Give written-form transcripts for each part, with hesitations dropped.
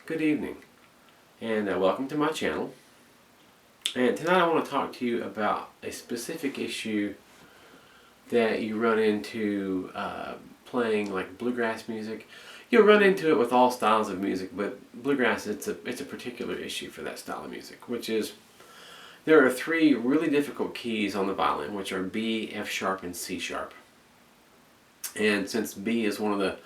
Good evening, and welcome to my channel. And tonight I want to talk to you about a specific issue that you run into playing like bluegrass music. You'll run into it with all styles of music, but bluegrass, it's a particular issue for that style of music, which is there are three really difficult keys on the violin, which are B, F sharp, and C sharp. And since B is one of the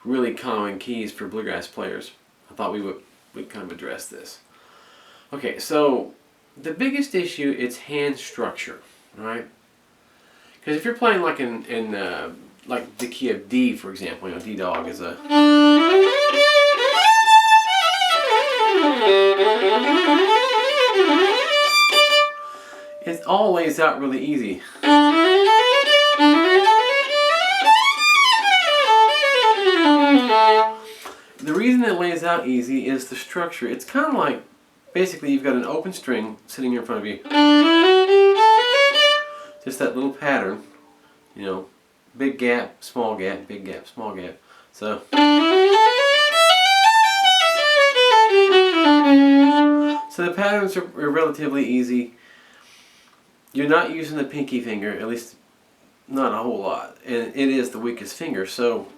really common keys for bluegrass players, I thought we'd kind of address this. Okay, so the biggest issue is hand structure, right? Because if you're playing like in like the key of D, for example, you know, D dog is a. It all lays out really easy. The reason it lays out easy is the structure. It's kind of like, basically you've got an open string sitting here in front of you. Just that little pattern, you know, big gap, small gap, big gap, small gap. So the patterns are relatively easy. You're not using the pinky finger, at least not a whole lot, and it is the weakest finger, so,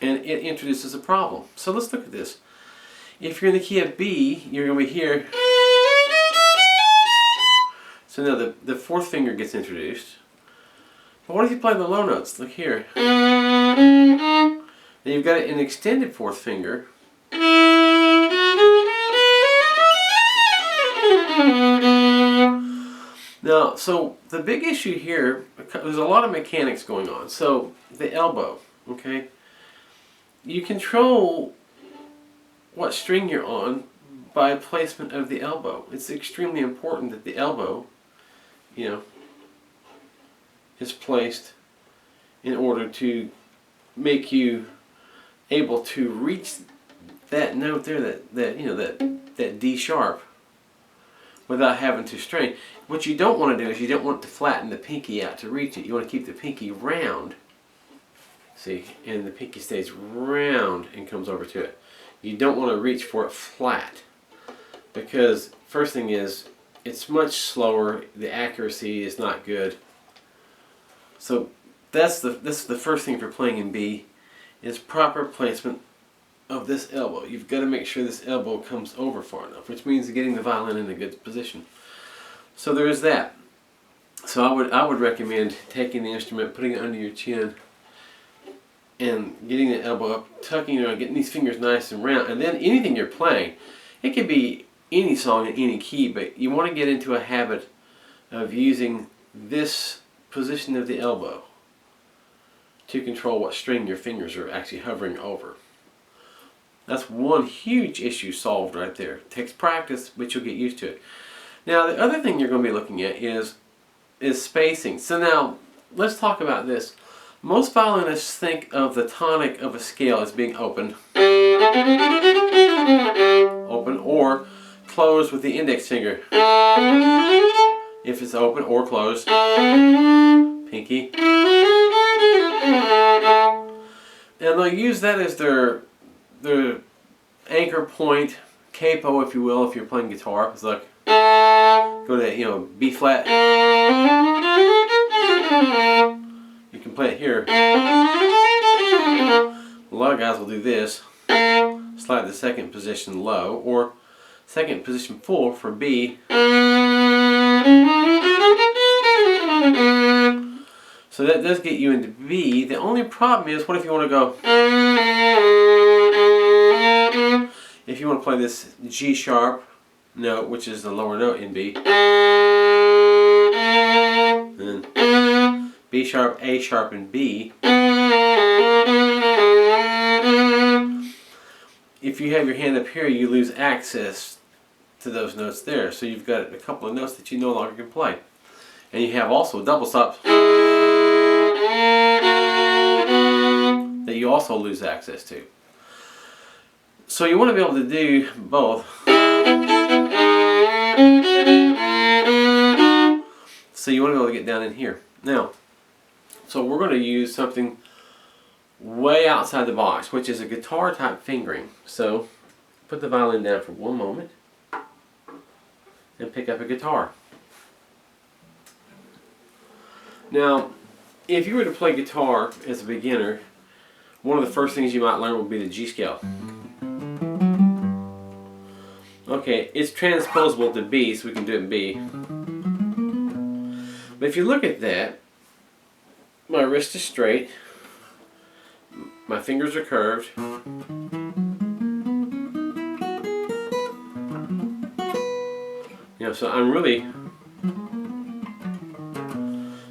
and it introduces a problem. So let's look at this. If you're in the key of B, you're going to be here. So now the fourth finger gets introduced. But what if you play the low notes? Look here. Then you've got an extended fourth finger. Now, so the big issue here, there's a lot of mechanics going on. So the elbow, okay? You control what string you're on by placement of the elbow. It's extremely important that the elbow, you know, is placed in order to make you able to reach that note there, that D sharp, without having to strain. What you don't want to do is you don't want to flatten the pinky out to reach it. You want to keep the pinky round. See, and the pinky stays round and comes over to it. You don't want to reach for it flat, because first thing is it's much slower. The accuracy is not good. So this is the first thing for playing in B, is proper placement of this elbow. You've got to make sure this elbow comes over far enough, which means getting the violin in a good position. So there is that. So I would recommend taking the instrument, putting it under your chin, and getting the elbow up, tucking it around, getting these fingers nice and round, and then anything you're playing, it could be any song in any key, but you want to get into a habit of using this position of the elbow to control what string your fingers are actually hovering over. That's one huge issue solved right there. It takes practice, but you'll get used to it. Now the other thing you're going to be looking at is spacing. So now let's talk about this. Most violinists think of the tonic of a scale as being open, or closed with the index finger. If it's open or closed, pinky. And they'll use that as their anchor point, capo, if you will, if you're playing guitar. It's like go to, you know, B flat. You can play it here. A lot of guys will do this. Slide the second position low, or second position full for B. So that does get you into B. The only problem is, what if you want to go? If you want to play this G sharp note, which is the lower note in B, then B sharp, A sharp, and B. If you have your hand up here, you lose access to those notes there. So you've got a couple of notes that you no longer can play. And you have also double stops that you also lose access to. So you want to be able to do both. So you want to be able to get down in here. Now, so we're going to use something way outside the box, which is a guitar type fingering. So put the violin down for one moment and pick up a guitar. Now, if you were to play guitar as a beginner, one of the first things you might learn would be the G scale. Okay, it's transposable to B, so we can do it in B. But if you look at that, my wrist is straight, my fingers are curved, so I'm really,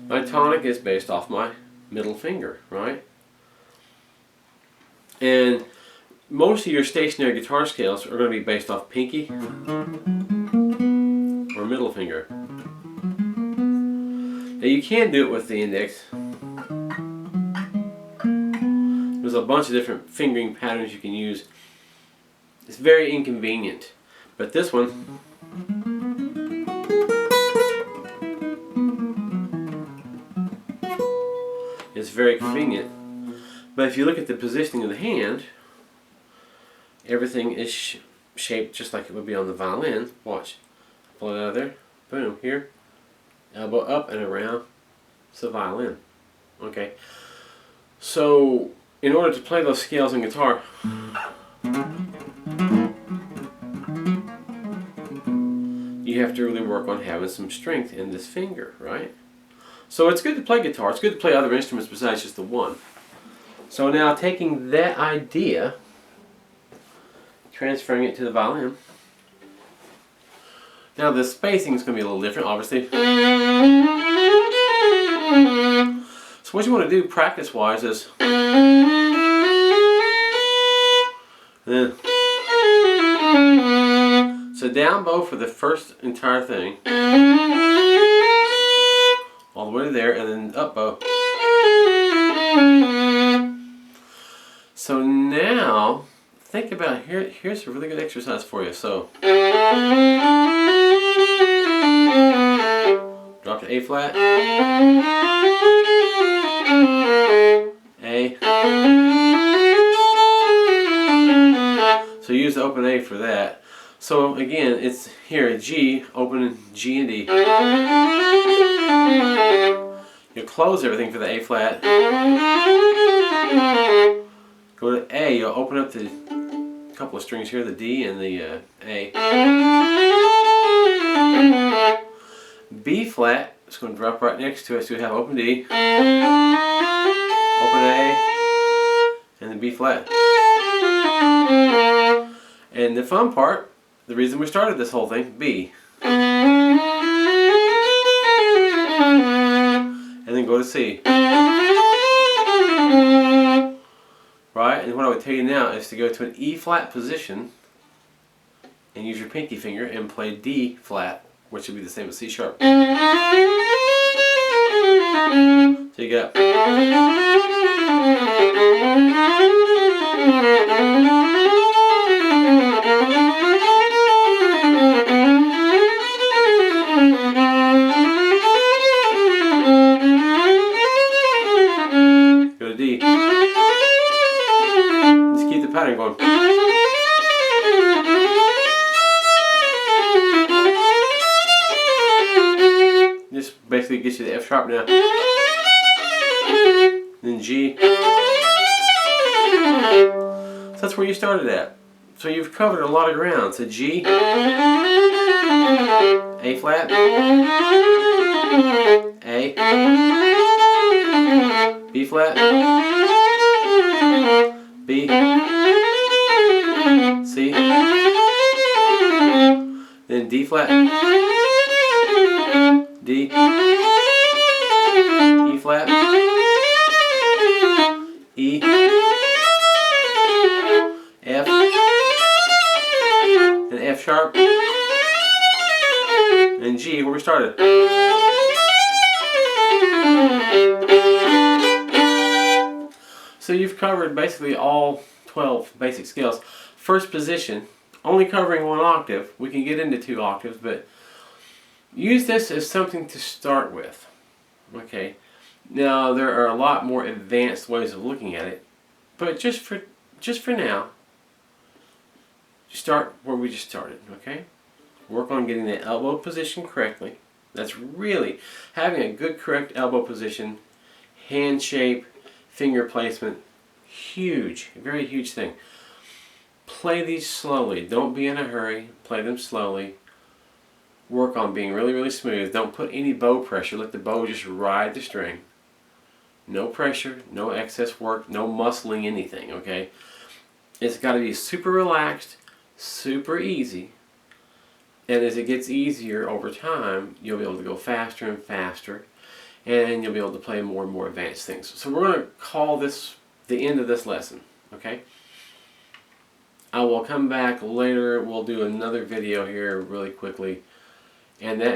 my tonic is based off my middle finger, right? And most of your stationary guitar scales are going to be based off pinky or middle finger. Now you can do it with the index. There's a bunch of different fingering patterns you can use. It's very inconvenient, but this one is very convenient. But if you look at the positioning of the hand, everything is shaped just like it would be on the violin. Watch. Pull it out of there. Boom. Here. Elbow up and around. It's a violin. Okay. So, in order to play those scales in guitar, you have to really work on having some strength in this finger, right? So it's good to play guitar. It's good to play other instruments besides just the one. So now taking that idea, transferring it to the violin. Now the spacing is going to be a little different, obviously. So what you want to do practice-wise is, then, so down bow for the first entire thing, all the way to there, and then up bow. So now, think about, here's a really good exercise for you. So, drop to A flat, A. So use the open A for that. So again, it's here, G, open G and D. You close everything for the A flat. Go to A, you'll open up the couple of strings here, the D and the A. B flat, it's going to drop right next to it, so you have open D, open A, and then B flat. And the fun part, the reason we started this whole thing, B. And then go to C. Right? And what I would tell you now is to go to an E flat position and use your pinky finger and play D flat, which would be the same as C sharp. So you got. Go to D. Just keep the pattern going. Just basically gets you the F sharp now. Then G. So that's where you started at. So you've covered a lot of ground. So G, A flat, A, B flat, B, C, then D flat, D, E flat, E, F, then F sharp, and G where we started. So you've covered basically all 12 basic scales. First position, only covering one octave. We can get into 2 octaves, but use this as something to start with. Okay. Now there are a lot more advanced ways of looking at it, but just for now, start where we just started, okay? Work on getting the elbow position correctly. That's really having a good correct elbow position, hand shape, finger placement, huge, very huge thing. Play these slowly. Don't be in a hurry. Play them slowly. Work on being really, really smooth. Don't put any bow pressure. Let the bow just ride the string. No pressure, no excess work, no muscling anything, okay? It's got to be super relaxed, super easy. And as it gets easier over time, you'll be able to go faster and faster, and you'll be able to play more and more advanced things. So we're going to call this the end of this lesson, okay? I will come back later. We'll do another video here really quickly, and that